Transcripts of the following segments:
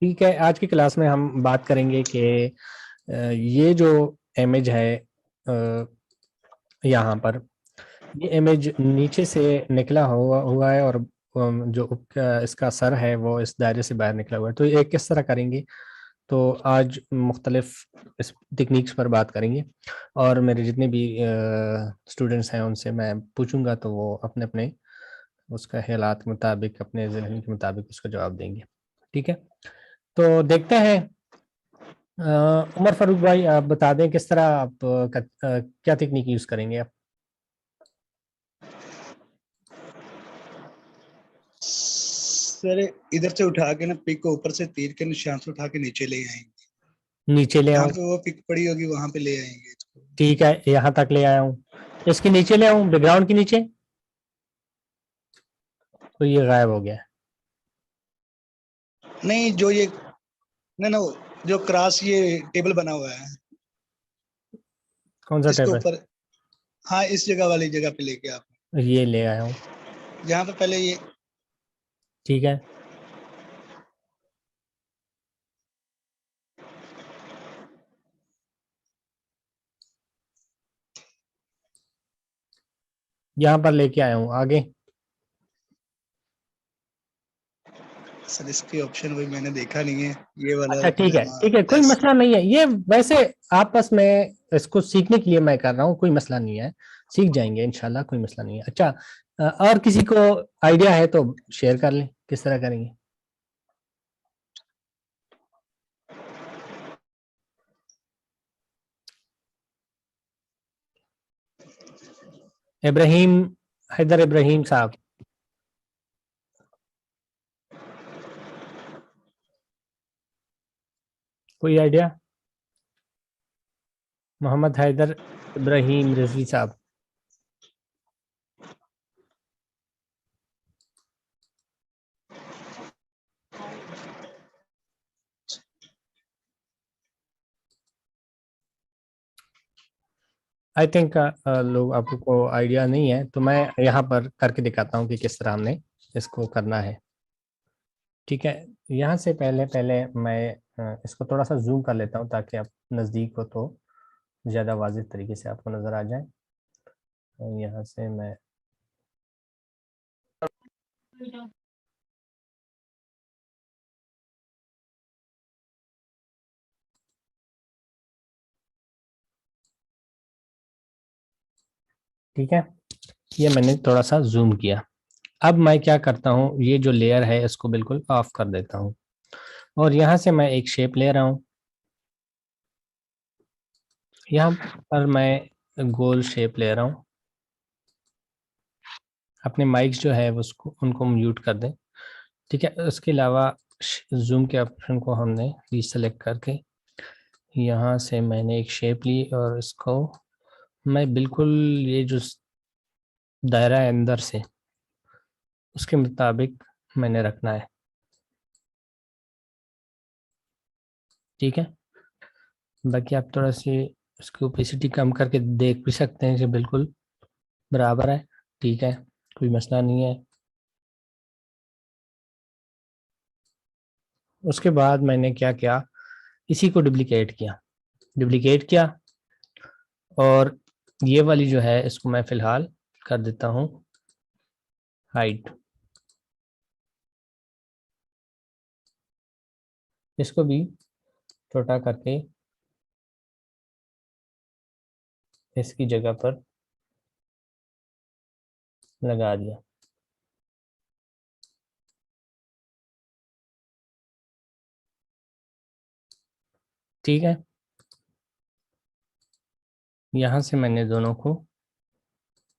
ठीक है, आज की क्लास में हम बात करेंगे कि ये जो इमेज है यहाँ पर, ये इमेज नीचे से निकला हुआ है और जो इसका सर है वो इस दायरे से बाहर निकला हुआ है। तो ये किस तरह करेंगे, तो आज मुख्तलिफ इस टेक्निक्स पर बात करेंगे और मेरे जितने भी स्टूडेंट्स हैं उनसे मैं पूछूंगा तो वो अपने अपने उसका ख्यालात के मुताबिक, अपने जहन के मुताबिक उसका जवाब देंगे। ठीक है, तो देखते हैं। उमर फारूक भाई, आप बता दें किस तरह आप क्या टेक्निक यूज करेंगे आप। सर इधर से उठा के ना पिक को ऊपर से तीर के निशान से उठा के नीचे ले आएंगे। नीचे ले जहाँ आऊं? पे वो पिक पड़ी होगी वहां पे ले आएंगे इसको। ठीक है, यहाँ तक ले आया हूँ। इसके नीचे ले आऊं, बैकग्राउंड के नीचे, तो ये गायब हो गया। नहीं, जो ये ना ना जो क्रॉस ये टेबल बना हुआ है, कौन सा इसके टेबल? ऊपर। हाँ, इस जगह वाली जगह पे लेके आप, ये ले आया हूँ। जहाँ पे पहले ये। ठीक है, यहाँ पर लेके आया हूँ। आगे? सर इसके ऑप्शन वही मैंने देखा नहीं है, ये वाला अच्छा ठीक है, पजामा ठीक है, कोई ड्रेस। मसला नहीं है। ये वैसे आपस में इसको सीखने के लिए मैं कर रहा हूँ, कोई मसला नहीं है। सीख जाएंगे इंशाल्लाह, कोई मसला नहीं है। अच्छा, और किसी को आइडिया है तो शेयर कर लें किस तरह करेंगे। इब्राहिम, हैदर इब्राहिम साहब, कोई आइडिया? मोहम्मद हैदर इब्राहिम रिजवी साहब। आई थिंक लोग, आपको आइडिया नहीं है तो मैं यहाँ पर करके दिखाता हूँ कि किस तरह हमने इसको करना है। ठीक है, यहाँ से पहले पहले मैं इसको थोड़ा सा जूम कर लेता हूँ ताकि आप नज़दीक हो तो ज़्यादा वाज़ेह तरीके से आपको नज़र आ जाए। तो यहाँ से मैं, ठीक है, ये मैंने थोड़ा सा जूम किया। अब मैं क्या करता हूँ, ये जो लेयर है इसको बिल्कुल ऑफ कर देता हूँ और यहाँ से मैं एक शेप ले रहा हूँ। यहाँ पर मैं गोल शेप ले रहा हूँ। अपने माइक्स जो है उसको, उनको म्यूट कर दें। ठीक है, उसके अलावा जूम के ऑप्शन को हमने रीसेलेक्ट करके यहाँ से मैंने एक शेप ली और इसको मैं बिल्कुल, ये जो दायरा है अंदर से, उसके मुताबिक मैंने रखना है। ठीक है, बाकी आप थोड़ा सी इसकी ओपेसिटी कम करके देख भी सकते हैं कि बिल्कुल बराबर है। ठीक है, कोई मसला नहीं है। उसके बाद मैंने क्या किया, इसी को डुप्लीकेट किया और ये वाली जो है इसको मैं फिलहाल कर देता हूँ हाइड। इसको भी छोटा करके इसकी जगह पर लगा दिया। ठीक है, यहाँ से मैंने दोनों को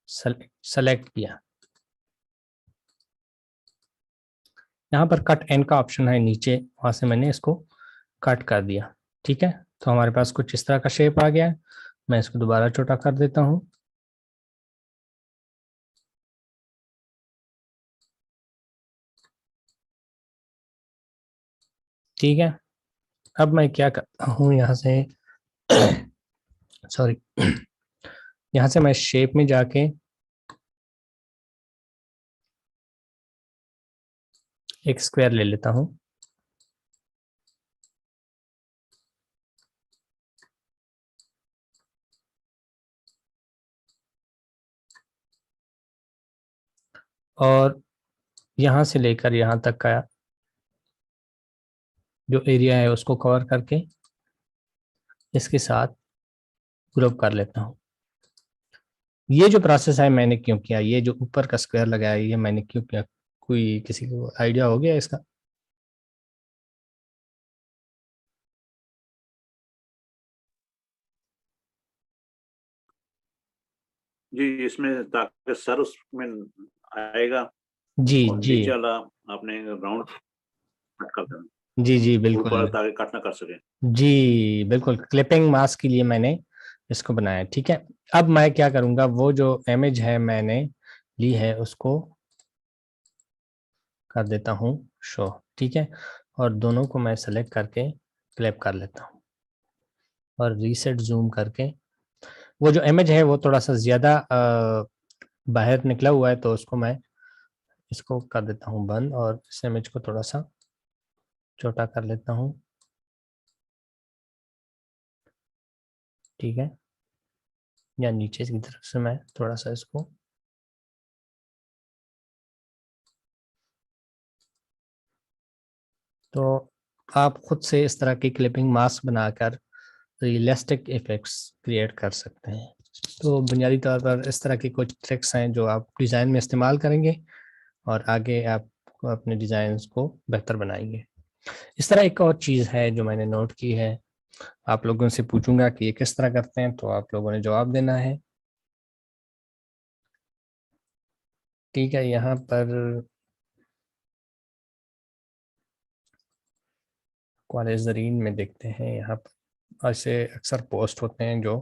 सेलेक्ट किया। यहाँ पर कट एंड का ऑप्शन है नीचे, वहां से मैंने इसको कट कर दिया। ठीक है, तो हमारे पास कुछ इस तरह का शेप आ गया है। मैं इसको दोबारा छोटा कर देता हूँ। ठीक है, अब मैं क्या करता हूँ, यहाँ से सॉरी, यहाँ से मैं शेप में जाके एक स्क्वायर ले लेता हूँ। और यहाँ से लेकर यहाँ तक का जो एरिया है उसको कवर करके इसके साथ ग्रुप कर लेता हूँ। ये जो प्रोसेस है मैंने क्यों किया, ये जो ऊपर का स्क्वायर लगाया ये मैंने क्यों किया, कोई किसी को आइडिया हो गया इसका? जी, इसमें ताकि सर उसमें आएगा जी और जी नीचे वाला आपने राउंड कट कर देना, जी जी ऊपर बिल्कुल ताकि कट ना कर सके। जी बिल्कुल, क्लिपिंग मास्क के लिए मैंने इसको बनाया। ठीक है, अब मैं क्या करूंगा, वो जो इमेज है मैंने ली है उसको कर देता हूँ शो। ठीक है, और दोनों को मैं सेलेक्ट करके क्लिप कर लेता हूँ और रीसेट जूम करके वो जो इमेज है वो थोड़ा सा ज्यादा बाहर निकला हुआ है, तो उसको मैं इसको कर देता हूँ बंद और इस इमेज को थोड़ा सा छोटा कर लेता हूँ। ठीक है, या नीचे की तरफ से मैं थोड़ा सा इसको तो आप खुद से इस तरह की क्लिपिंग मास्क बनाकर रियलिस्टिक इफेक्ट्स क्रिएट कर सकते हैं। तो बुनियादी तौर पर इस तरह की कुछ ट्रिक्स हैं जो आप डिज़ाइन में इस्तेमाल करेंगे और आगे आप अपने डिज़ाइंस को बेहतर बनाएंगे। इस तरह एक और चीज़ है जो मैंने नोट की है, आप लोगों से पूछूंगा कि ये किस तरह करते हैं, तो आप लोगों ने जवाब देना है। ठीक है, यहाँ पर कॉलेज ज़रीन में देखते हैं, यहाँ पर ऐसे अक्सर पोस्ट होते हैं जो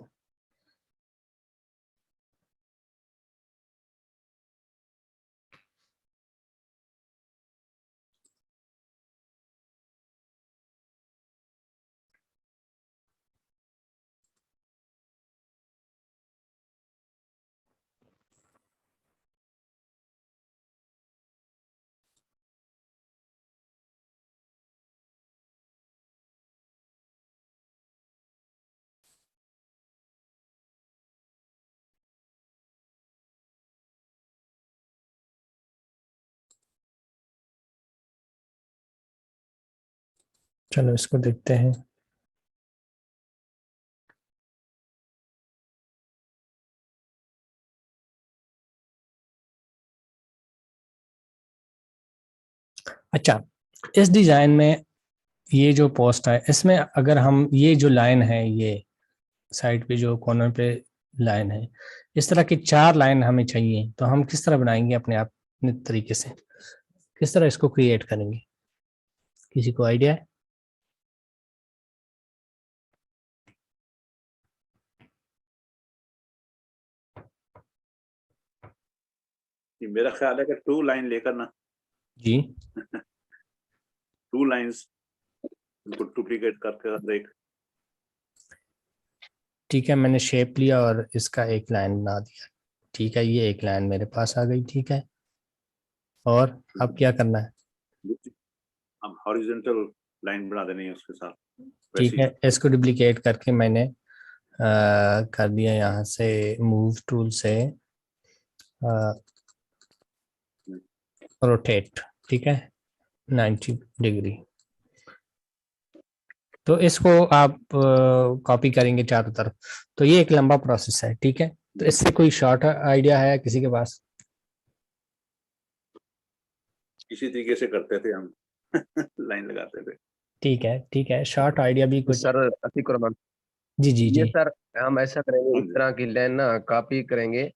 चलो इसको देखते हैं। अच्छा, इस डिज़ाइन में ये जो पोस्ट है इसमें अगर हम ये जो लाइन है, ये साइड पे जो कॉर्नर पे लाइन है, इस तरह की 4 लाइन हमें चाहिए, तो हम किस तरह बनाएंगे अपने आप अपने तरीके से, किस तरह इसको क्रिएट करेंगे, किसी को आइडिया है? कि मेरा ख्याल है कि 2 लाइन लेकर ना, जी 2 लाइंस उनको डुप्लीकेट करके हर एक। ठीक है, मैंने शेप लिया और इसका एक लाइन बना दिया। ठीक है, ये एक लाइन मेरे पास आ गई। ठीक है, और अब क्या करना है? अब हॉरिजॉन्टल लाइन बना देनी है उसके साथ ठीक वैसी। है, इसको डुप्लीकेट करके मैंने कर दिया यहाँ से मूव टूल से रोटेट। ठीक है, 90 डिग्री। तो इसको आप कॉपी करेंगे चारों तरफ, तो ये एक लंबा प्रोसेस है। ठीक है, तो इससे कोई शॉर्ट आइडिया है किसी के पास? इसी तरीके से करते थे हम लाइन लगाते थे। ठीक है, शॉर्ट आइडिया भी कुछ। सर अतिक रमन, जी जी ये जी। सर हम ऐसा करेंगे, हाँ इस जी। तरह की लाइन ना कॉपी करेंगे,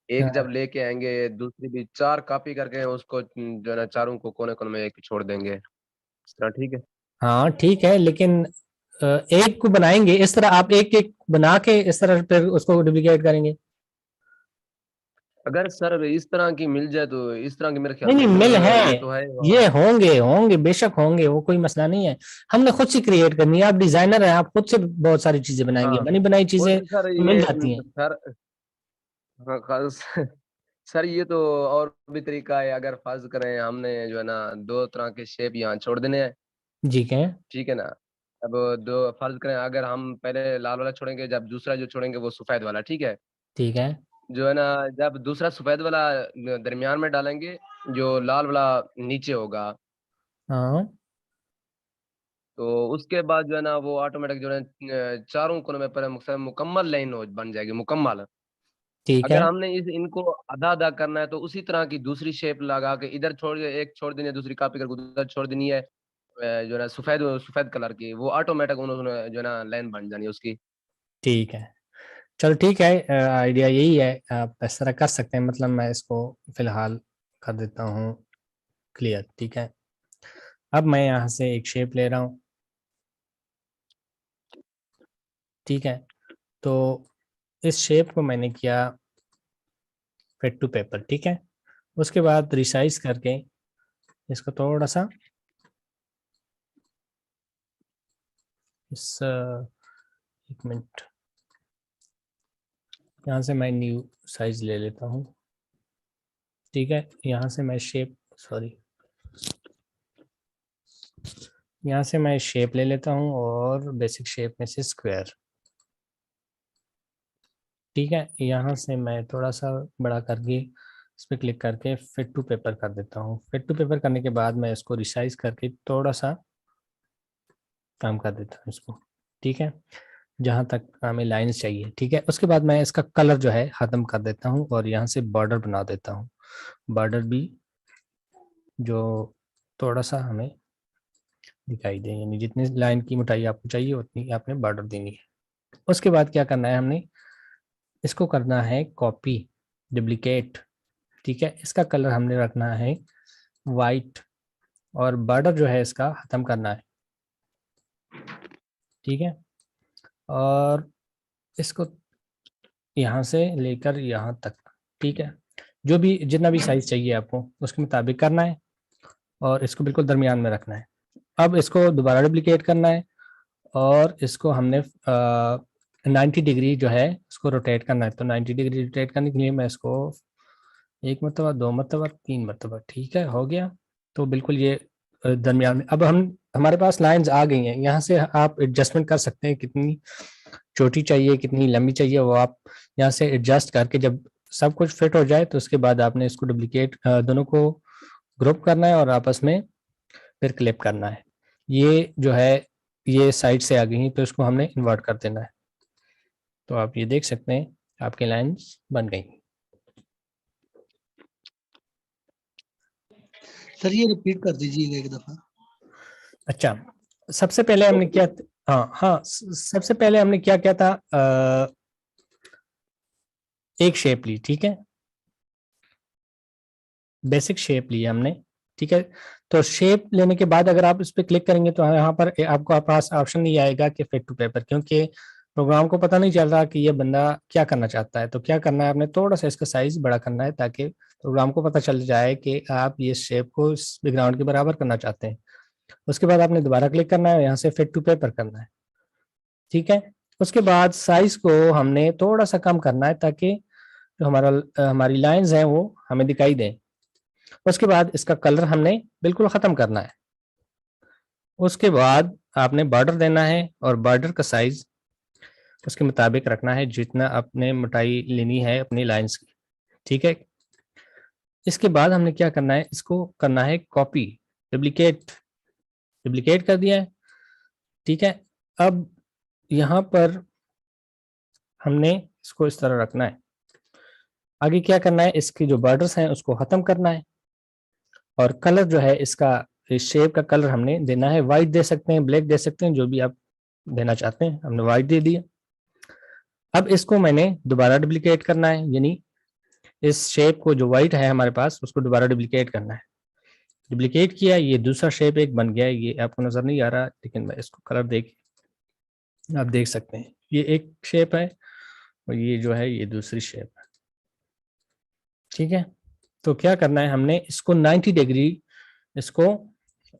एक जब हाँ लेके आएंगे दूसरी भी 4 कॉपी करके उसको जो है ना चारों को कोने कोने में एक छोड़ देंगे, इस तरह ठीक है। हाँ ठीक है, लेकिन एक को बनाएंगे इस तरह, आप एक एक बना के इस तरह फिर उसको डुप्लीकेट करेंगे? अगर सर इस तरह की मिल जाए तो इस तरह की मेरे ख्याल नहीं में नहीं, इधर मिल है, ये तो है ये होंगे होंगे बेशक होंगे, वो कोई मसला नहीं है। हमने खुद से क्रिएट करनी है, आप डिजाइनर हैं, आप खुद से बहुत सारी चीजें बनाएंगे, हाँ बनी बनाई वो चीजें तो सर तो मिल ये जाती हैं। सर हाँ खास सर ये तो और भी तरीका है, अगर फर्ज करें हमने जो है ना 2 तरह के शेप यहाँ छोड़ देने हैं, जी क्या? ठीक है ना। अब दो फर्ज करें, अगर हम पहले लाल वाला छोड़ेंगे, जब दूसरा जो छोड़ेंगे वो सफेद वाला, ठीक है। ठीक है जो है ना, जब दूसरा सफेद वाला दरमियान में डालेंगे, जो लाल वाला नीचे होगा, हाँ तो उसके बाद जो है ना वो ऑटोमेटिक जो है चारों कोनों में पर मुकम्मल लाइन बन जाएगी, मुकम्मल। ठीक है। अगर हमने इनको आधा आधा करना है तो उसी तरह की दूसरी शेप लगा के इधर एक छोड़ देनी है, दूसरी कॉपी करके उधर छोड़ देनी है, जो है ना सफेद सफेद कलर की, वो ऑटोमेटिक उन्होंने जो है ना लाइन बन जानी है उसकी। ठीक है, चलो ठीक है, आइडिया यही है, आप इस तरह कर सकते हैं। मतलब मैं इसको फिलहाल कर देता हूँ क्लियर। ठीक है, अब मैं यहाँ से एक शेप ले रहा हूँ। ठीक है, तो इस शेप को मैंने किया फिट टू पेपर। ठीक है, उसके बाद रिसाइज करके इसको थोड़ा सा इस एक मिनट, यहाँ से मैं न्यू साइज ले लेता हूँ। ठीक है, यहाँ से मैं शेप, सॉरी, यहाँ से मैं शेप ले लेता हूँ और बेसिक शेप में से स्क्वायर। ठीक है, यहाँ से मैं थोड़ा सा बड़ा करके इस पर क्लिक करके फिट टू पेपर कर देता हूँ। फिट टू पेपर करने के बाद मैं इसको रिसाइज करके थोड़ा सा काम कर देता हूँ इसको। ठीक है, जहाँ तक हमें लाइंस चाहिए। ठीक है, उसके बाद मैं इसका कलर जो है ख़त्म कर देता हूँ और यहाँ से बॉर्डर बना देता हूँ। बॉर्डर भी जो थोड़ा सा हमें दिखाई दे, यानी जितनी लाइन की मोटाई आपको चाहिए उतनी आपने बॉर्डर देनी है। उसके बाद क्या करना है, हमने इसको करना है कॉपी, डुप्लीकेट। ठीक है, इसका कलर हमने रखना है वाइट और बॉर्डर जो है इसका ख़त्म करना है। ठीक है, और इसको यहाँ से लेकर यहाँ तक। ठीक है, जो भी जितना भी साइज चाहिए आपको उसके मुताबिक करना है और इसको बिल्कुल दरमियान में रखना है। अब इसको दोबारा डुप्लीकेट करना है और इसको हमने 90 डिग्री जो है उसको रोटेट करना है। तो 90 डिग्री रोटेट करने के लिए मैं इसको एक मरतबा, दो मरतबा, तीन मरतबा, ठीक है, हो गया। तो बिल्कुल ये दरमियान में। अब हमारे पास लाइंस आ गई हैं। यहाँ से आप एडजस्टमेंट कर सकते हैं, कितनी छोटी चाहिए कितनी लंबी चाहिए वो आप यहाँ से एडजस्ट करके, जब सब कुछ फिट हो जाए तो उसके बाद आपने इसको डुप्लीकेट दोनों को ग्रुप करना है और आपस में फिर क्लिप करना है। ये जो है ये साइड से आ गई हैं तो इसको हमने इन्वर्ट कर देना है। तो आप ये देख सकते हैं आपकी लाइंस बन गई। सर ये रिपीट कर दीजिएगा एक दफा। अच्छा, सबसे पहले हमने क्या, हाँ सबसे पहले हमने क्या किया था, एक शेप ली। ठीक है, बेसिक शेप ली हमने। ठीक है, तो शेप लेने के बाद अगर आप इस पर क्लिक करेंगे तो यहाँ पर आपको पास ऑप्शन नहीं आएगा कि फिट टू पेपर, क्योंकि प्रोग्राम को पता नहीं चल रहा कि ये बंदा क्या करना चाहता है। तो क्या करना है, आपने थोड़ा सा इसका साइज बड़ा करना है ताकि प्रोग्राम को पता चल जाए कि आप ये शेप को इस बैकग्राउंड के बराबर करना चाहते हैं। उसके बाद आपने दोबारा क्लिक करना है, यहाँ से फिट टू पेपर करना है। ठीक है, उसके बाद साइज को हमने थोड़ा सा कम करना है ताकि जो हमारी लाइंस हैं वो हमें दिखाई दें। उसके बाद इसका कलर हमने बिल्कुल ख़त्म करना है। उसके बाद आपने बॉर्डर देना है और बॉर्डर का साइज उसके मुताबिक रखना है जितना आपने मोटाई लेनी है अपनी लाइंस की। ठीक है, इसके बाद हमने क्या करना है, इसको करना है कॉपी, डुप्लीकेट। डुप्लीकेट कर दिया है। ठीक है, अब यहाँ पर हमने इसको इस तरह रखना है। आगे क्या करना है, इसकी जो बॉर्डर्स हैं उसको ख़त्म करना है और कलर जो है इसका, इस शेप का कलर हमने देना है वाइट, दे सकते हैं ब्लैक दे सकते हैं, जो भी आप देना चाहते हैं। हमने वाइट दे दिया। अब इसको मैंने दोबारा डुप्लीकेट करना है, यानी इस शेप को जो वाइट है हमारे पास उसको दोबारा डुप्लीकेट करना है। डुप्लीकेट किया, ये दूसरा शेप एक बन गया है। ये आपको नजर नहीं आ रहा लेकिन मैं इसको कलर देख, आप देख सकते हैं ये एक शेप है और ये जो है ये दूसरी शेप है। ठीक है, तो क्या करना है, हमने इसको 90 डिग्री इसको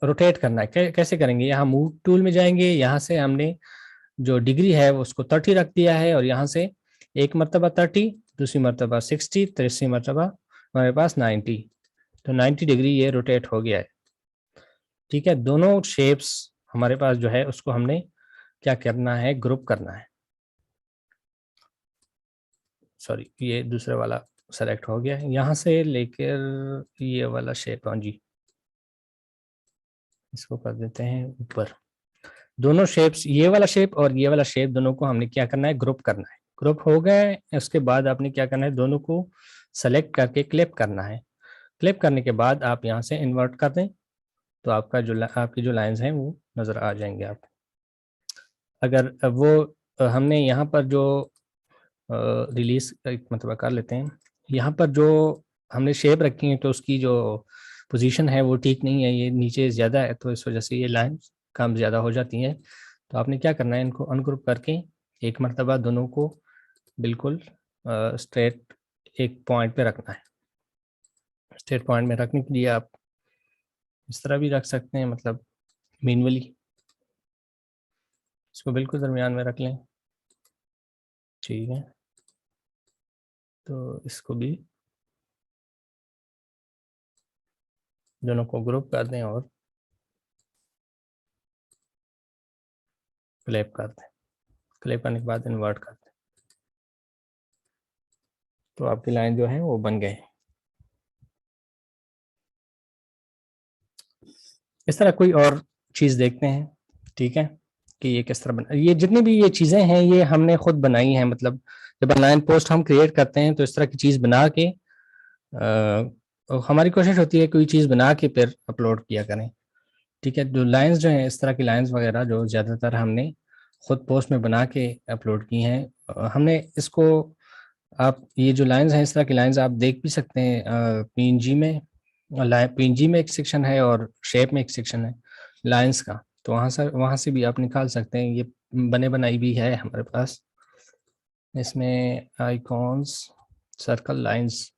रोटेट करना है। कैसे करेंगे, यहाँ मूव टूल में जाएंगे, यहाँ से हमने जो डिग्री है उसको 30 रख दिया है और यहाँ से एक मरतबा 30, दूसरी मरतबा 60, तीसरी मरतबा हमारे पास 90। तो 90 डिग्री ये रोटेट हो गया है। ठीक है, दोनों शेप्स हमारे पास जो है उसको हमने क्या करना है, ग्रुप करना है। सॉरी ये दूसरा वाला सेलेक्ट हो गया, यहाँ से लेकर ये वाला शेप, हाँ जी, इसको कर देते हैं ऊपर। दोनों शेप्स, ये वाला शेप और ये वाला शेप, दोनों को हमने क्या करना है, ग्रुप करना है। ग्रुप हो गए, उसके बाद आपने क्या करना है, दोनों को सेलेक्ट करके क्लिप करना है। क्लिप करने के बाद आप यहाँ से इन्वर्ट कर दें, तो आपका जो आपकी जो लाइंस हैं वो नज़र आ जाएंगे आप। अगर वो हमने यहाँ पर जो रिलीज मतलब कर लेते हैं, यहाँ पर जो हमने शेप रखी है तो उसकी जो पोजीशन है वो ठीक नहीं है, ये नीचे ज़्यादा है, तो इस वजह से ये लाइन कम ज़्यादा हो जाती हैं। तो आपने क्या करना है, इनको अनग्रुप करके एक मरतबा दोनों को बिल्कुल स्ट्रेट एक पॉइंट पे रखना है। स्ट्रेट पॉइंट में रखने के लिए आप इस तरह भी रख सकते हैं, मतलब मैनुअली इसको बिल्कुल दरमियान में रख लें, ठीक है। तो इसको भी दोनों को ग्रुप कर दें और क्लिप कर दें। क्लिप करने के बाद इन्वर्ट कर दें, तो आपकी लाइन जो है वो बन गए। इस तरह कोई और चीज़ देखते हैं, ठीक है, कि ये किस तरह बना। ये जितनी भी ये चीज़ें हैं ये हमने खुद बनाई हैं, मतलब जब ऑनलाइन पोस्ट हम क्रिएट करते हैं तो इस तरह की चीज़ बना के हमारी कोशिश होती है कोई चीज़ बना के फिर अपलोड किया करें, ठीक है। जो लाइंस जो हैं, इस तरह की लाइंस वगैरह जो ज़्यादातर हमने खुद पोस्ट में बना के अपलोड की हैं। हमने इसको, आप ये जो लाइंस हैं इस तरह की लाइंस आप देख भी सकते हैं पीएनजी में। पीएनजी में एक सेक्शन है और शेप में एक सेक्शन है लाइंस का, तो वहाँ से भी आप निकाल सकते हैं। ये बने बनाई भी है हमारे पास, इसमें आइकॉन्स, सर्कल, लाइंस,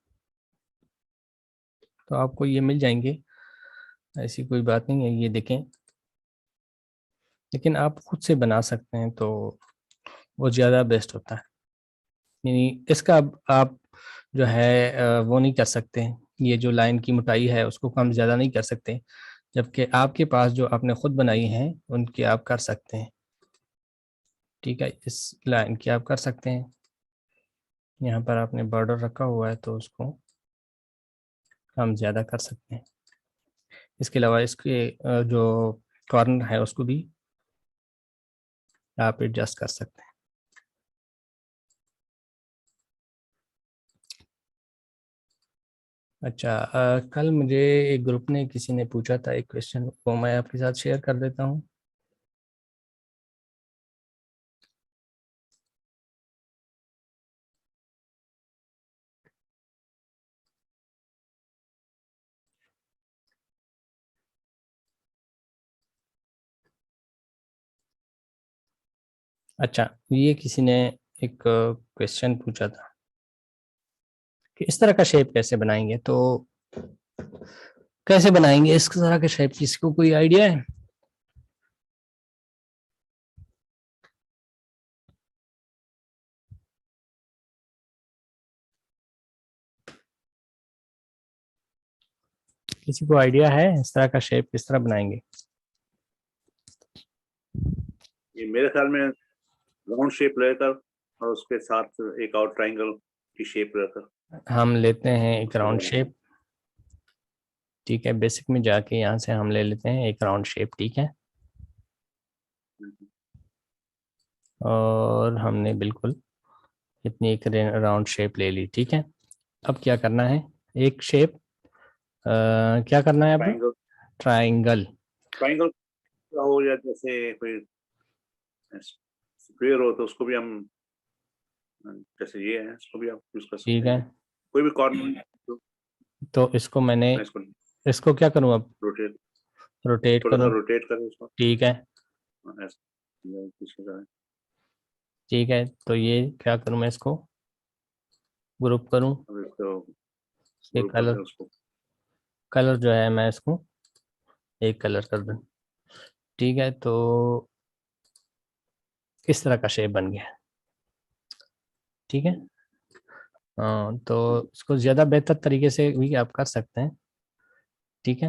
तो आपको ये मिल जाएंगे, ऐसी कोई बात नहीं है। ये देखें, लेकिन आप खुद से बना सकते हैं तो वो ज़्यादा बेस्ट होता है। यानी इसका आप जो है वो नहीं कर सकते, ये जो लाइन की मोटाई है उसको कम ज़्यादा नहीं कर सकते, जबकि आपके पास जो आपने खुद बनाई हैं उनकी आप कर सकते हैं, ठीक है। इस लाइन की आप कर सकते हैं, यहाँ पर आपने बॉर्डर रखा हुआ है तो उसको कम ज़्यादा कर सकते हैं। इसके अलावा इसके जो कॉर्नर है उसको भी आप एडजस्ट कर सकते हैं। अच्छा, कल मुझे एक ग्रुप ने किसी ने पूछा था एक क्वेश्चन, वो मैं आपके साथ शेयर कर देता हूँ। अच्छा, ये किसी ने एक क्वेश्चन पूछा था कि इस तरह का शेप कैसे बनाएंगे, तो कैसे बनाएंगे इस तरह का शेप, किसी को कोई आइडिया है? किसी को आइडिया है इस तरह का शेप किस तरह बनाएंगे? ये मेरे ख्याल में राउंड शेप लेकर और उसके साथ एक और ट्रायंगल की शेप लेकर हम लेते हैं एक राउंड शेप, ठीक है। बेसिक में जाके यहाँ से हम ले लेते हैं एक राउंड शेप, ठीक है। और हमने बिल्कुल इतनी एक राउंड शेप ले ली, ठीक है। अब क्या करना है, एक शेप क्या करना है आपको? ट्रायंगल। ट्रायंगल हो या जैसे कोई स्क्वायर हो तो उसको भी हम, जैसे ये है इसको भी आप यूज कर सकते ठीक हैं, है, कोई भी कॉर्नर तो इसको मैंने, इसको क्या करूँ अब? रोटेट, रोटेट थोड़ा सा करूँ, रोटेट करें इसको, ठीक है। पीछे का है। ठीक है, तो ये क्या करूँ मैं, इसको ग्रुप करूँ, अब इसको ये ग्रुप करते कलर, हैं उसको, कलर जो है मैं इसको एक कलर कर दूँ, ठीक है। तो इस तरह का शेप बन गया, ठीक है। हाँ, तो इसको ज़्यादा बेहतर तरीके से भी आप कर सकते हैं, ठीक है।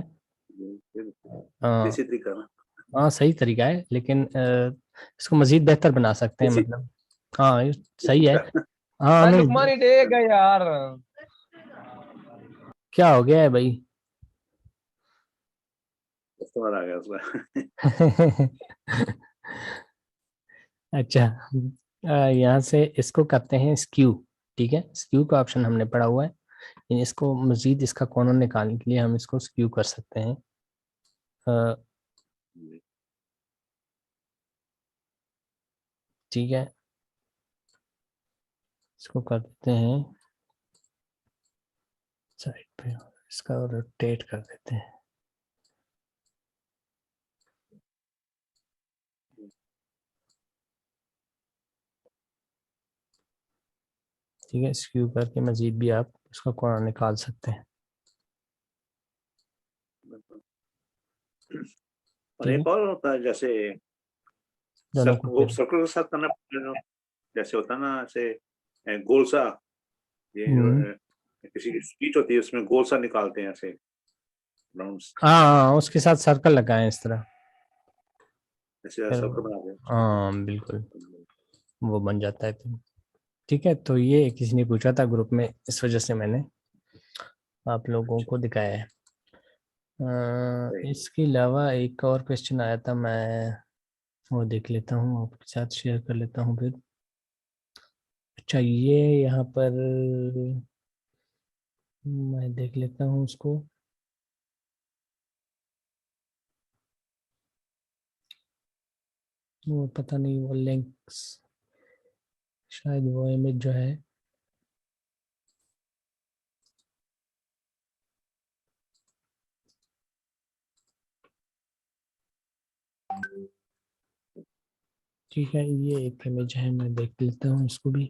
हाँ देसी तरीका ना, हाँ, सही तरीका है, लेकिन इसको मज़ीद बेहतर बना सकते हैं, देसी मतलब हाँ ये देसी सही है। तरीका। हाँ नहीं, लुकमान ही डे गए यार। क्या हो गया है भाई? कस्टमर आ गया उसका। अच्छा, यहाँ से इसको करते हैं स्क्यू। ठीक है, स्क्यू का ऑप्शन हमने पढ़ा हुआ है, लेकिन इसको मजीद इसका कोना निकालने के लिए हम इसको स्क्यू कर सकते हैं। ठीक है, इसको कर देते हैं साइड पे, इसका रोटेट कर देते हैं। ठीक है, स्क्यू करके मजीद भी आप इसका कोना निकाल सकते हैं। और ठीक है, एक और होता है जैसे दोनों को फिर सर्कल के साथ करना पड़ेगा, जैसे होता है ना ऐसे गोल सा, ये जो है किसी की स्पीच होती है उसमें गोल सा निकालते हैं ऐसे राउंड्स, हाँ, उसके साथ सर्कल लगाएं इस तरह, ऐसे फिर सर्कल बनाते हैं। हाँ बिल्कुल, वो बन जाता है फिर। ठीक है, तो ये किसी ने पूछा था ग्रुप में, इस वजह से मैंने आप लोगों को दिखाया है। इसके अलावा एक और क्वेश्चन आया था, मैं वो देख लेता हूँ, आपके साथ शेयर कर लेता हूँ फिर। अच्छा, ये यहाँ पर मैं देख लेता हूँ उसको। वो पता नहीं, वो लिंक्स शायद वो इमेज जो है, ठीक है, ये एक इमेज है, मैं देख लेता हूँ इसको भी।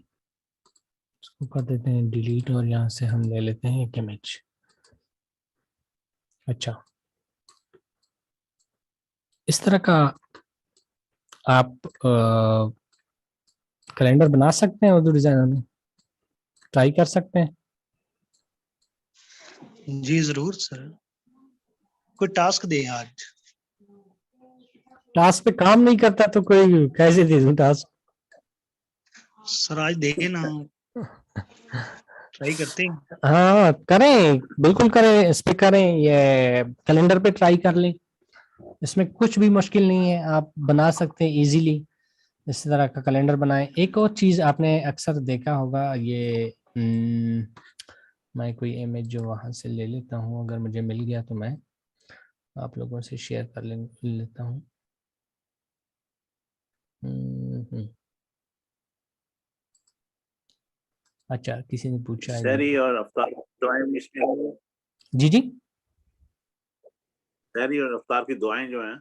इसको कर देते हैं डिलीट, और यहाँ से हम ले लेते हैं एक इमेज। अच्छा, इस तरह का आप कैलेंडर बना सकते हैं उर्दू डिजाइनर में, ट्राई कर सकते हैं। जी जरूर सर, कोई टास्क दें आज। टास्क पे काम नहीं करता तो कोई कैसे दे दूं टास्क? सर आज दें ना, ट्राई करते हैं। हाँ करें, बिल्कुल करें, इस पे करें, ये कैलेंडर पे ट्राई कर लें। इसमें कुछ भी मुश्किल नहीं है, आप बना सकते हैं इजीली। इस तरह का कैलेंडर बनाएं। एक और चीज आपने अक्सर देखा होगा, ये मैं कोई इमेज जो वहां से ले लेता हूँ, अगर मुझे मिल गया तो मैं आप लोगों से शेयर कर लेता हूँ। हम्म, अच्छा, किसी ने पूछा है ये। शहरी और अफ्तार दुआएं इसमें, जी जी, शहरी और अफ्तार की दुआएं जो हैं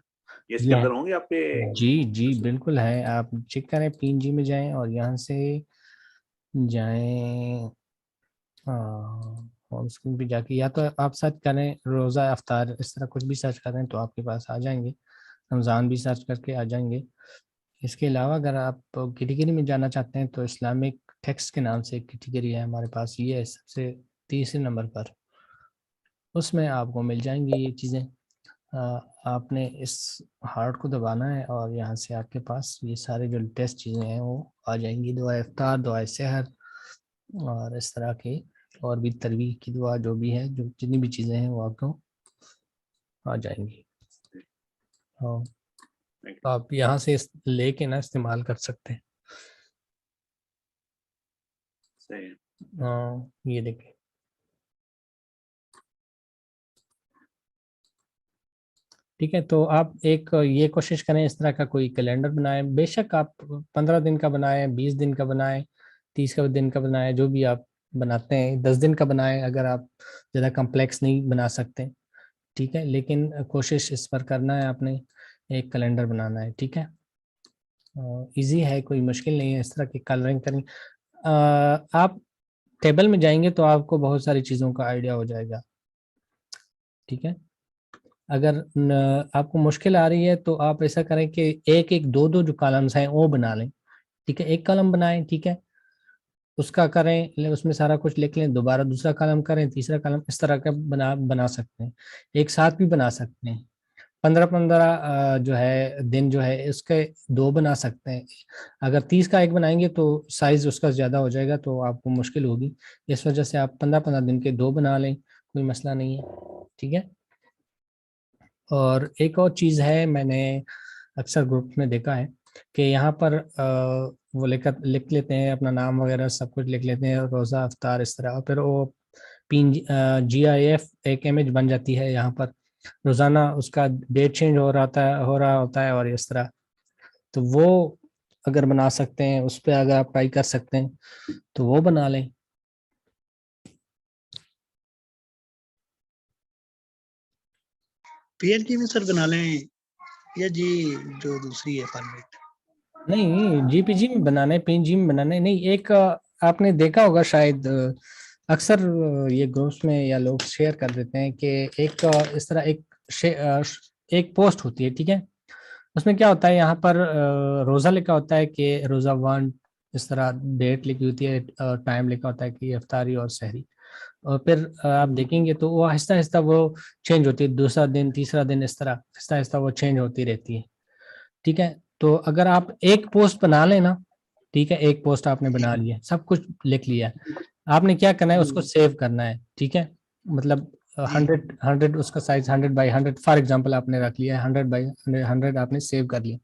ये इसके ये अंदर है, होंगी आपके। जी जी बिल्कुल है। आप चेक करें, PNG में जाएं और यहाँ से जाएं, होम स्क्रीन पे जाके, या तो आप सर्च करें रोज़ा अफ्तार, इस तरह कुछ भी सर्च करें तो आपके पास आ जाएंगे। रमज़ान भी सर्च करके आ जाएंगे। इसके अलावा अगर आप कैटेगरी में जाना चाहते हैं तो इस्लामिक टेक्स्ट के नाम से एक कैटेगरी है हमारे पास, ये है सबसे तीसरे नंबर पर, उसमें आपको मिल जाएंगी ये चीज़ें। आपने इस हार्ट को दबाना है और यहाँ से आपके पास ये सारे जो लेटेस्ट चीज़ें हैं वो आ जाएंगी। दुआ इफ्तार, दुआ सहर, और इस तरह के और भी तरवीह की दुआ, जो भी है, जो जितनी भी चीज़ें हैं वो आपको आ जाएंगी। हाँ, तो आप यहाँ से लेके ना इस्तेमाल कर सकते हैं। सही है। हाँ, ये देखिए। ठीक है, तो आप एक ये कोशिश करें, इस तरह का कोई कैलेंडर बनाएं। बेशक आप 15 दिन का बनाएं, 20 दिन का बनाएं, 30 दिन का बनाएं, जो भी आप बनाते हैं, 10 दिन का बनाएं, अगर आप ज़्यादा कम्प्लेक्स नहीं बना सकते। ठीक है, लेकिन कोशिश इस पर करना है आपने, एक कैलेंडर बनाना है। ठीक है, इजी है, कोई मुश्किल नहीं है। इस तरह की कलरिंग करें। आप टेबल में जाएंगे तो आपको बहुत सारी चीज़ों का आइडिया हो जाएगा। ठीक है, अगर आपको मुश्किल आ रही है तो आप ऐसा करें कि एक एक दो दो जो कॉलम्स हैं वो बना लें। ठीक है, एक कॉलम बनाएं, ठीक है, उसका करें, उसमें सारा कुछ लिख लें, दोबारा दूसरा कॉलम करें, तीसरा कॉलम, इस तरह का बना बना सकते हैं, एक साथ भी बना सकते हैं। 15-15 जो है दिन जो है इसके 2 बना सकते हैं। अगर 30 का एक बनाएंगे तो साइज उसका ज्यादा हो जाएगा, तो आपको मुश्किल होगी। इस वजह से आप 15-15 दिन के 2 बना लें, कोई मसला नहीं है, ठीक है। और एक और चीज है, मैंने अक्सर ग्रुप में देखा है कि यहाँ पर वो लेकर लिख लेते हैं अपना नाम वगैरह सब कुछ लिख लेते हैं, रोज़ा अफ्तार इस तरह, और फिर वो GIF एक इमेज बन जाती है यहाँ पर, रोज़ाना उसका डेट चेंज हो रहा होता है और इस तरह। तो वो अगर बना सकते हैं, उस पर अगर आप ट्राई कर सकते हैं तो वो बना लें। PNG में सर बना लें या जी जो दूसरी है फॉर्मेट? नहीं, JPG में बनाना है, PNG में बनाना है नहीं। एक आपने देखा होगा शायद, अक्सर ये ग्रुप्स में या लोग शेयर कर देते हैं कि एक इस तरह एक पोस्ट होती है, ठीक है। उसमें क्या होता है, यहाँ पर रोज़ा लिखा होता है कि रोज़ा 1, इस तरह डेट लिखी होती है, टाइम लिखा होता है कि इफ्तारी और सहरी। और फिर आप देखेंगे तो वो आहिस्ता आहिस्ता वो चेंज होती है, दूसरा दिन, तीसरा दिन, इस तरह आहिस्ता आहिस्ता वो चेंज होती रहती है, ठीक है। तो अगर आप एक पोस्ट बना लेना, ठीक है, एक पोस्ट आपने बना लिया, सब कुछ लिख लिया, आपने क्या करना है, उसको सेव करना है, ठीक है। मतलब 100 उसका साइज 100 बाई 100 फॉर एग्जांपल आपने रख लिया है, 100 बाई 100 आपने सेव कर लिया।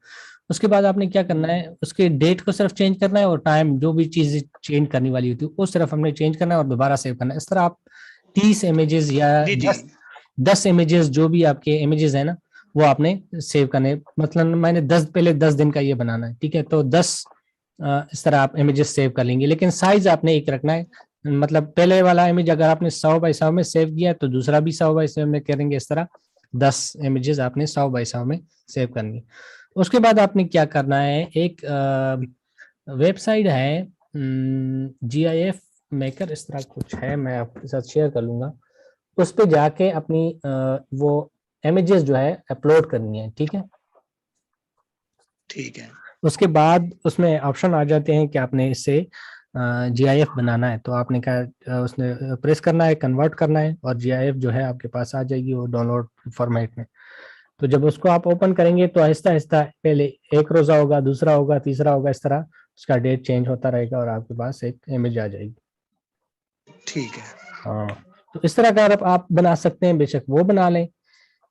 उसके बाद आपने क्या करना है, उसके डेट को सिर्फ चेंज करना है, और टाइम जो भी चीज चेंज करने वाली होती है वो सिर्फ हमने चेंज करना है और दोबारा सेव करना है। इस तरह आप 30 इमेजेस या जी जी 10 इमेजेस, जो भी आपके इमेजेस है ना, वो आपने सेव करने। मतलब मैंने 10 पहले 10 दिन का ये बनाना है, ठीक है, तो 10 इस तरह आप इमेजेस सेव कर लेंगे, लेकिन साइज आपने एक रखना है। मतलब पहले वाला इमेज अगर आपने 100 बाई 100 में सेव किया तो दूसरा भी 100 बाई 100 में करेंगे, इस तरह 10 इमेजेस आपने 100 बाई 100 में सेव करनी। उसके बाद आपने क्या करना है, एक वेबसाइट है GIF मेकर, इस तरह कुछ है, मैं आपके साथ शेयर कर लूंगा। उस पे जाके अपनी वो इमेजेस जो है अपलोड करनी है, ठीक है। ठीक है उसके बाद उसमें ऑप्शन आ जाते हैं कि आपने इससे GIF बनाना है, तो आपने क्या उसने प्रेस करना है, कन्वर्ट करना है, और GIF जो है आपके पास आ जाएगी वो डाउनलोड फॉर्मेट में। तो जब उसको आप ओपन करेंगे तो आहिस्ता आहिस्ता पहले एक रोजा होगा, दूसरा होगा, तीसरा होगा, इस तरह उसका डेट चेंज होता रहेगा और आपके पास एक इमेज आ जाएगी। ठीक है हाँ, तो इस तरह का अगर आप बना सकते हैं, बेशक वो बना लें,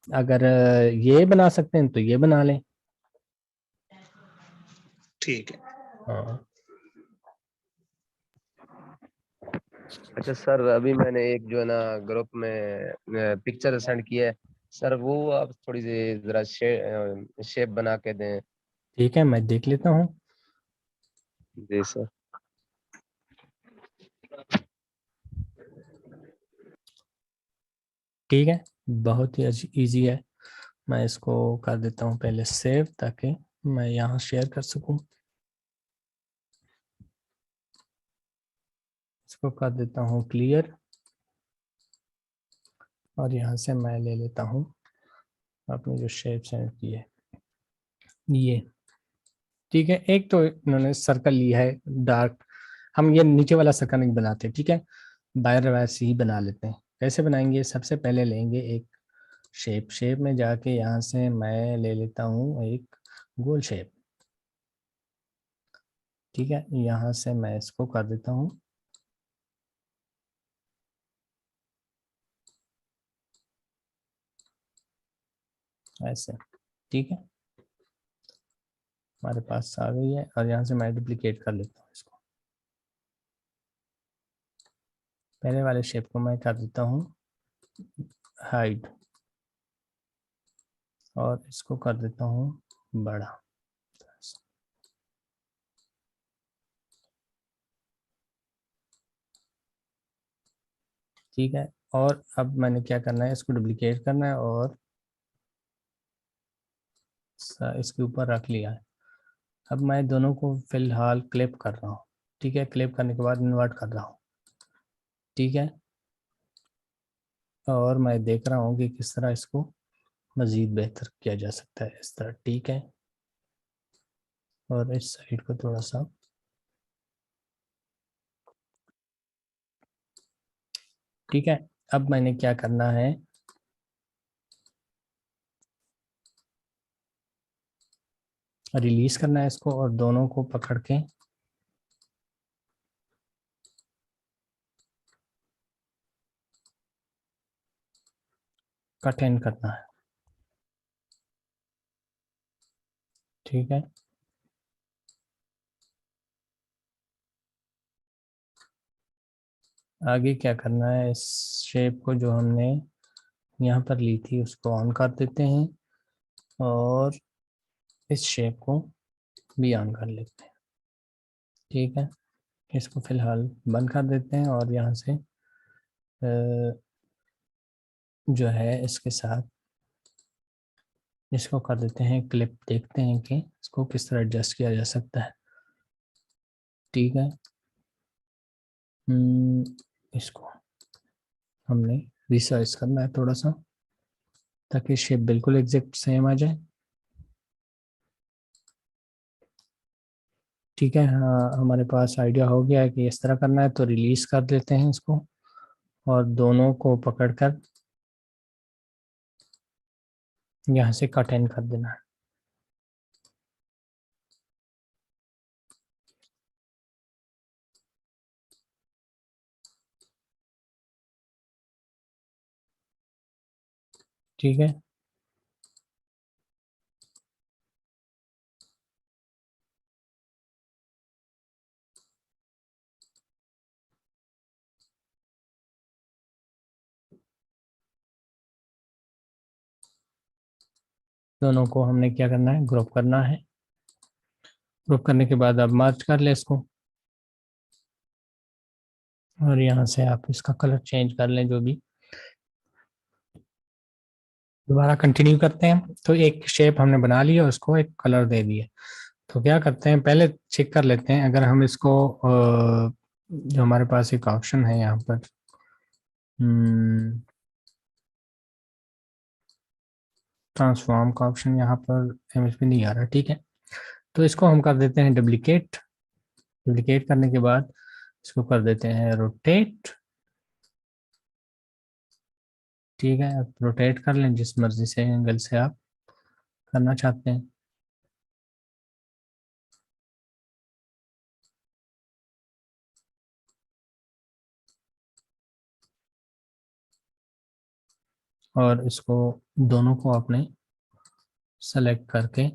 अगर ये बना सकते हैं तो ये बना लें। ठीक है हाँ, अच्छा सर, अभी मैंने एक जो है ना ग्रुप में पिक्चर सेंड की है सर, वो आप थोड़ी सी जरा शेप बना के दें। ठीक है, मैं देख लेता हूँ। जी सर। ठीक है, बहुत ही इजी है। मैं इसको कर देता हूँ पहले सेव, ताकि मैं यहाँ शेयर कर सकूँ। इसको कर देता हूँ क्लियर, और यहाँ से मैं ले लेता हूँ अपनी जो शेप सेंड की है ये, ठीक है। एक तो इन्होंने सर्कल लिया है डार्क, हम ये नीचे वाला सर्कल नहीं बनाते, ठीक है, बाहर वैसे ही बना लेते हैं। कैसे बनाएंगे, सबसे पहले लेंगे एक शेप में जाके यहाँ से मैं ले लेता हूँ एक गोल शेप, ठीक है। यहाँ से मैं इसको कर देता हूँ ऐसे, ठीक है, हमारे पास आ गई है। और यहाँ से मैं डुप्लीकेट कर लेता हूँ इसको, पहले वाले शेप को मैं कर देता हूँ हाइड, और इसको कर देता हूँ बड़ा, ठीक है। और अब मैंने क्या करना है, इसको डुप्लीकेट करना है और इसके ऊपर रख लिया है। अब मैं दोनों को फिलहाल क्लिप कर रहा हूँ, ठीक है, क्लिप करने के बाद इन्वर्ट कर रहा हूँ, ठीक है। और मैं देख रहा हूँ कि किस तरह इसको मज़ीद बेहतर किया जा सकता है, इस तरह, ठीक है। और इस साइड को थोड़ा सा, ठीक है। अब मैंने क्या करना है, रिलीज करना है इसको और दोनों को पकड़ के कट इन करना है। ठीक है, आगे क्या करना है, इस शेप को जो हमने यहाँ पर ली थी उसको ऑन कर देते हैं और इस शेप को भी ऑन कर लेते हैं। ठीक है, इसको फिलहाल बंद कर देते हैं और यहाँ से जो है इसके साथ इसको कर देते हैं क्लिप, देखते हैं कि इसको किस तरह एडजस्ट किया जा सकता है। ठीक है, इसको हमने रिसाइज करना है थोड़ा सा ताकि शेप बिल्कुल एग्जैक्ट सेम आ जाए। ठीक है, हाँ हमारे पास आइडिया हो गया है कि इस तरह करना है, तो रिलीज कर देते हैं इसको और दोनों को पकड़कर यहाँ से कट इन कर देना है। ठीक है, दोनों को हमने क्या करना है, ग्रुप करना है। ग्रुप करने के बाद अब मर्ज कर ले इसको और यहाँ से आप इसका कलर चेंज कर लें जो भी। दोबारा कंटिन्यू करते हैं, तो एक शेप हमने बना लिया और उसको एक कलर दे दिया। तो क्या करते हैं, पहले चेक कर लेते हैं अगर हम इसको जो हमारे पास एक ऑप्शन है यहाँ पर, ट्रांसफॉर्म का ऑप्शन यहाँ पर इमेज पे नहीं आ रहा। ठीक है, तो इसको हम कर देते हैं डुप्लीकेट। डुप्लीकेट करने के बाद इसको कर देते हैं रोटेट। ठीक है, आप रोटेट कर लें जिस मर्जी से एंगल से आप करना चाहते हैं। और इसको दोनों को आपने सेलेक्ट करके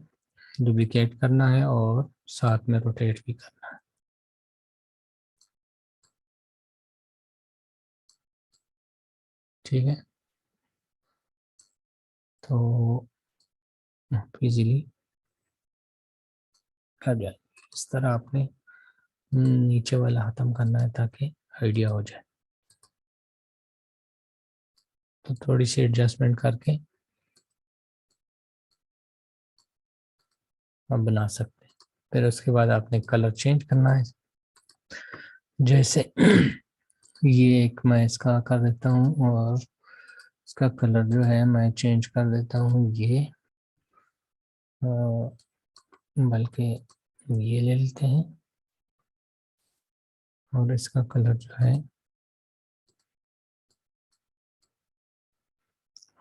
डुप्लीकेट करना है और साथ में रोटेट भी करना है। ठीक है, तो इजीली कर जाए। इस तरह आपने नीचे वाला खत्म करना है ताकि आइडिया हो जाए। तो थोड़ी सी एडजस्टमेंट करके आप बना सकते हैं। फिर उसके बाद आपने कलर चेंज करना है। जैसे ये एक मैं इसका कर देता हूँ और इसका कलर जो है मैं चेंज कर देता हूँ ये, बल्कि ये ले लेते हैं और इसका कलर जो है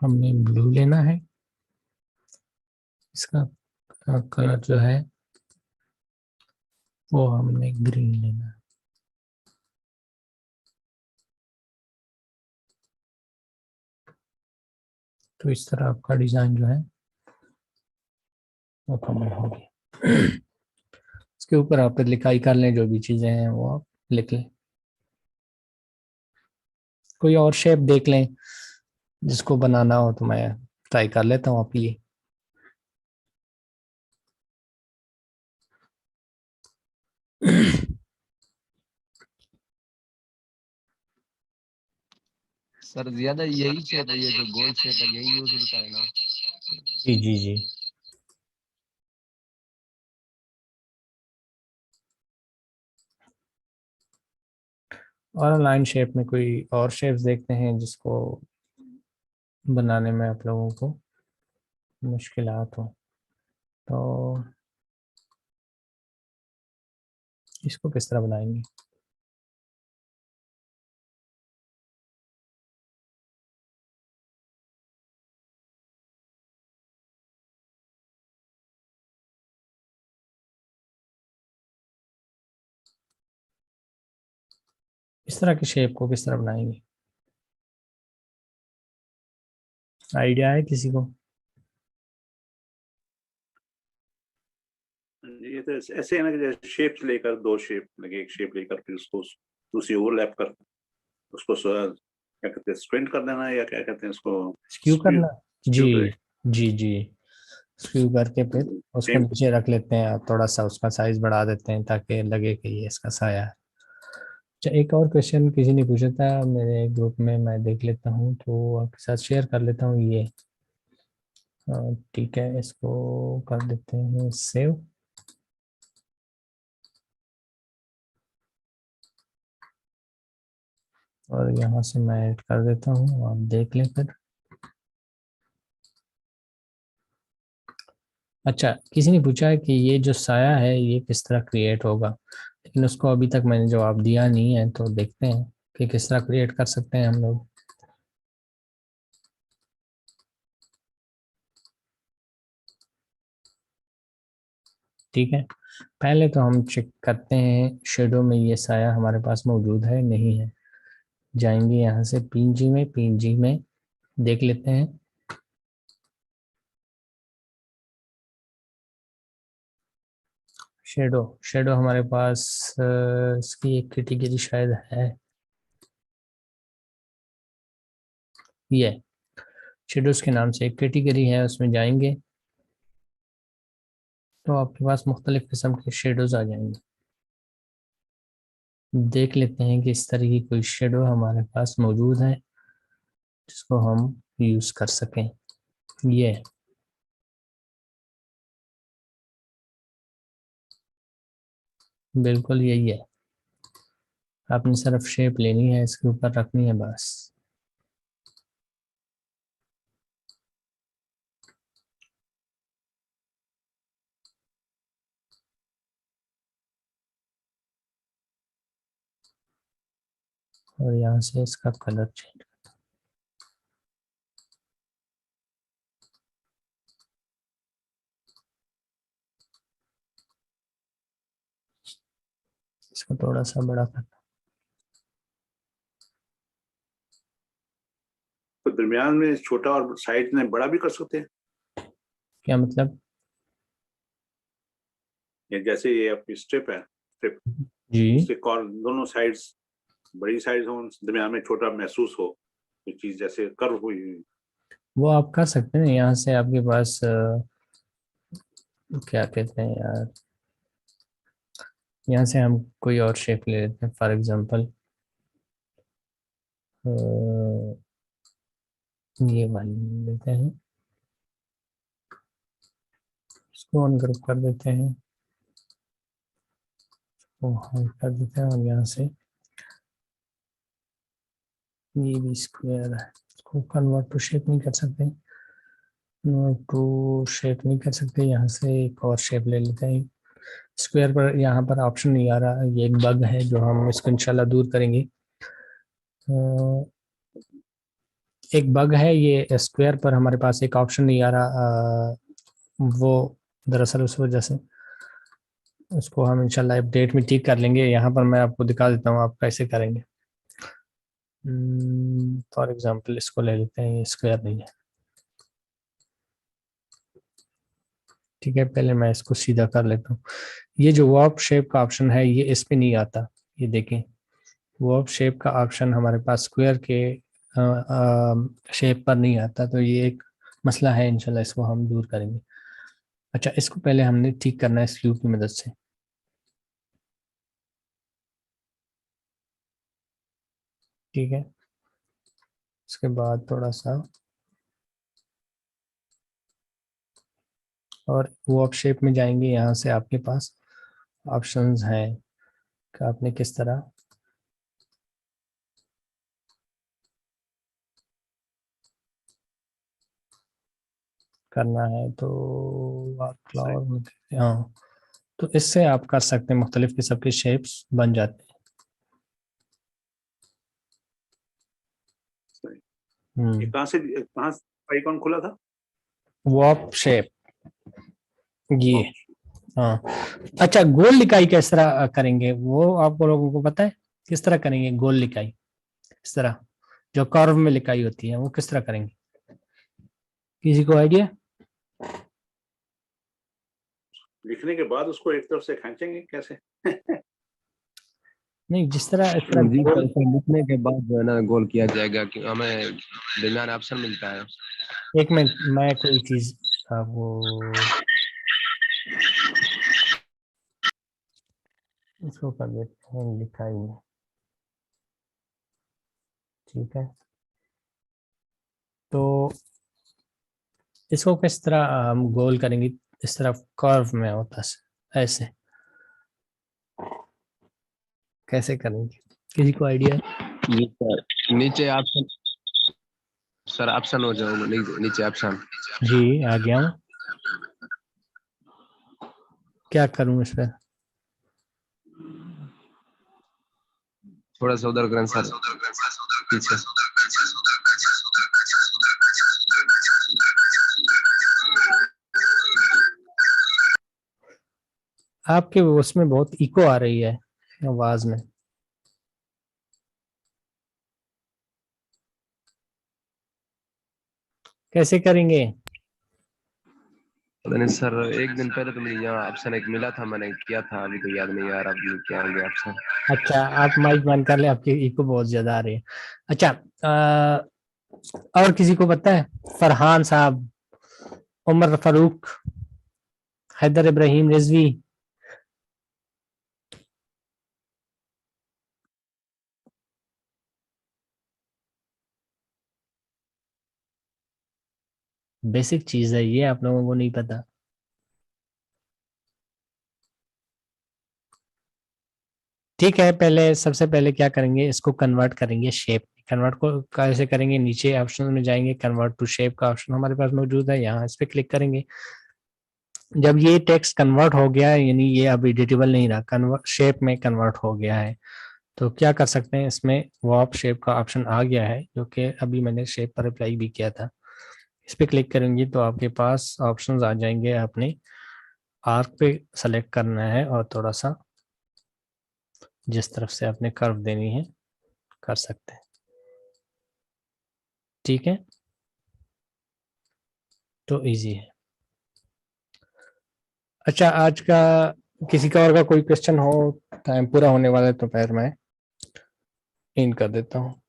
हमने ब्लू लेना है। इसका कलर जो है वो हमने ग्रीन लेना है। तो इस तरह आपका डिजाइन जो है वो कमल हो गया। इसके ऊपर आप लिखाई कर लें, जो भी चीजें हैं वो आप लिख लें। कोई और शेप देख लें जिसको बनाना हो तो मैं ट्राई कर लेता हूँ आपके लिए। सर ज्यादा यही शेप है, ये जो गोल शेप है यही यूज होता है ना। जी जी जी, और लाइन शेप में कोई और शेप्स देखते हैं जिसको बनाने में आप लोगों को मुश्किलात हो। तो इसको किस तरह बनाएंगे। इस तरह की शेप को किस तरह बनाएंगे? आइडिया है किसी को? ये तो ऐसे है ना कि जैसे शेप लेकर, दो शेप लगे, एक शेप लेकर फिर उसको दूसरी ओवरलैप कर उसको क्या कहते हैं, स्क्विंट कर देना, या क्या कहते हैं उसको, स्क्यू करना। जी स्क्यू। जी जी, स्क्यू करके फिर उसको सेम। नीचे रख लेते हैं और थोड़ा सा उसका साइज बढ़ा देते हैं ताकि लगे कि ये इसका साया है। अच्छा, एक और क्वेश्चन किसी ने पूछा था मेरे ग्रुप में, मैं देख लेता हूँ तो आपके साथ शेयर कर लेता हूँ ये। ठीक है, इसको कर देते हैं सेव। और यहाँ से मैं ऐड कर देता हूँ, आप देख लें फिर। अच्छा, किसी ने पूछा है कि ये जो साया है ये किस तरह क्रिएट होगा, लेकिन उसको अभी तक मैंने जवाब दिया नहीं है, तो देखते हैं कि किस तरह क्रिएट कर सकते हैं हम लोग। ठीक है, पहले तो हम चेक करते हैं शेडो में ये साया हमारे पास मौजूद है नहीं है। जाएंगे यहाँ से पीएनजी में, पीएनजी में देख लेते हैं। शेडो, शेडो हमारे पास इसकी एक कैटेगरी शायद है, ये शेडोज के नाम से एक कैटेगरी है, उसमें जाएंगे तो आपके पास मुख्तलिफ किस्म के शेडोज आ जाएंगे। देख लेते हैं कि इस तरह की कोई शेडो हमारे पास मौजूद है जिसको हम यूज कर सकें। ये बिल्कुल यही है, आपने सिर्फ शेप लेनी है, इसके ऊपर रखनी है बस। और यहाँ से इसका कलर चेंज, इसको थोड़ा सा बड़ा करना। तो दरमियान में छोटा और साइड में बड़ा भी कर सकते हैं, क्या मतलब? या जैसे ये आपकी स्ट्रिप है, स्ट्रिप, जी, उसके दोनों साइड्स बड़ी साइज हो, दरमियान में छोटा महसूस हो, कोई चीज जैसे कर्व हुई। वो आप कर सकते हैं। यहाँ से आपके पास क्या कहते हैं यार, यहाँ से हम कोई और शेप ले लेते हैं, फॉर एग्जांपल ये वाली लेते हैं, इसको ऑन ग्रुप कर देते हैं, वो हाइड कर देते हैं, और यहाँ से ये भी स्क्वायर है, इसको कन्वर्ट टू शेप नहीं कर सकते, टू शेप नहीं कर सकते। यहाँ से एक और शेप ले लेते हैं। स्क्वायर पर यहाँ पर ऑप्शन नहीं आ रहा, ये एक बग है जो हम इसको इंशाल्लाह दूर करेंगे। एक बग है ये, स्क्वायर पर हमारे पास एक ऑप्शन नहीं आ रहा, वो दरअसल उस वजह से उसको हम इंशाल्लाह अपडेट में ठीक कर लेंगे। यहाँ पर मैं आपको दिखा देता हूँ आप कैसे करेंगे। फॉर एग्जांपल इसको ले लेते हैं, ये स्क्वायर नहीं है। ठीक है, पहले मैं इसको सीधा कर लेता हूँ। ये जो वॉर्प शेप का ऑप्शन है ये इस पे नहीं आता, ये देखें, वॉर्प शेप का ऑप्शन हमारे पास स्क्वायर के शेप पर नहीं आता, तो ये एक मसला है, इंशाल्लाह इसको हम दूर करेंगे। अच्छा, इसको पहले हमने ठीक करना है इस क्यूब की मदद से। ठीक है, इसके बाद थोड़ा सा और वॉर्प शेप में जाएंगे, यहाँ से आपके पास ऑप्शंस हैं कि आपने किस तरह करना है। तो आप क्लाउड में, हाँ, तो इससे आप कर सकते हैं, मुख्तलिफ किस्म के शेप्स बन जाते हैं। ये कहाँ आइकॉन खुला था? वॉर्प शेप, ये, हाँ। अच्छा, गोल लिकाई किस तरह करेंगे वो आप लोगों को पता है? किस तरह करेंगे गोल लिखाई, इस तरह जो कर्व में लिखाई होती है वो किस तरह करेंगे, किसी को आइडिया? लिखने के बाद उसको एक तरफ से खींचेंगे कैसे? नहीं, जिस तरह इस तरह जी गोल, सर, लिखने के बाद जो है ना गोल किया जाएगा कि हमें दरमियान ऑप्शन मिलता है। एक मिनट मैं कोई चीज आपको इसको कर देते हैं लिखाई में, ठीक है। तो इसको किस तरह हम गोल करेंगे, इस तरफ कर्व में होता है ऐसे, कैसे करेंगे, किसी को आइडिया? जी सर, नीचे ऑप्शन, सर ऑप्शन हो जाओ, नीचे ऑप्शन। जी आ गया हूँ, क्या करूँ इस पर? थोड़ा सा उधर करें सर, पीछे। आपके उसमें बहुत इको आ रही है आवाज में। कैसे करेंगे? पता नहीं सर, एक दिन पहले तो मुझे यहाँ ऑप्शन एक मिला था, मैंने किया था, अभी तो याद नहीं आ रहा अभी क्या हो गया ऑप्शन। अच्छा आप माइक बंद कर ले, आपकी इको बहुत ज्यादा आ रही है। अच्छा और किसी को पता है? फरहान साहब, उमर फारूक, हैदर इब्राहिम रिजवी, बेसिक चीज है ये, आप लोगों को नहीं पता। ठीक है, पहले सबसे पहले क्या करेंगे, इसको कन्वर्ट करेंगे शेप। कन्वर्ट को कैसे करेंगे, नीचे ऑप्शन में जाएंगे, कन्वर्ट टू शेप का ऑप्शन हमारे पास मौजूद है, यहाँ इस पे क्लिक करेंगे। जब ये टेक्स्ट कन्वर्ट हो गया है, यानी ये अब एडिटेबल नहीं रहा, कन्वर्ट शेप में कन्वर्ट हो गया है, तो क्या कर सकते हैं, इसमें वॉर्प शेप का ऑप्शन आ गया है, जो कि अभी मैंने शेप पर अप्लाई भी किया था। इस पे क्लिक करेंगे तो आपके पास ऑप्शंस आ जाएंगे, आपने आर्क पे सेलेक्ट करना है और थोड़ा सा जिस तरफ से आपने कर्व देनी है कर सकते हैं, ठीक है। तो इजी है। अच्छा आज का किसी का और का कोई क्वेश्चन हो, टाइम पूरा होने वाला है तो फिर मैं इन कर देता हूँ।